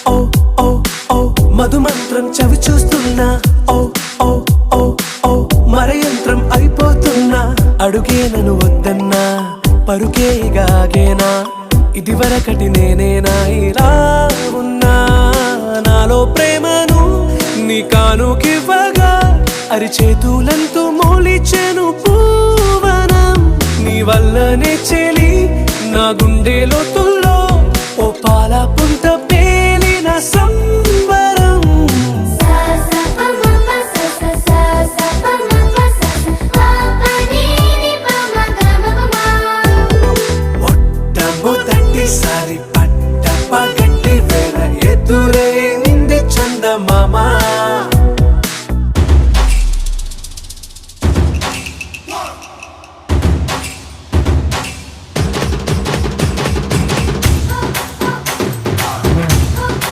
ఓ ఓ ఓ మధుమంత్రం చవి చూస్తున్నా ఓ ఓ ఓ ఓ మరయంత్రం అయిపోతున్నా అడుగే నన్ను వద్దన్నా పరుకేగాగేనా ఇదివరకటి నేనేనా ఇలా ఉన్నా నాలో ప్రేమను నీ కానుకివ్వగా అరిచేతులంతో మోలిచెను పూవనం నీ వల్లనే చెలి నా గుండె లోతుల్లో ఓ పాల పుంత పేలిన సంబరం మొట్టమొదటిసారి పట్ట పగటి వేళ ఎదురైంది చందమామ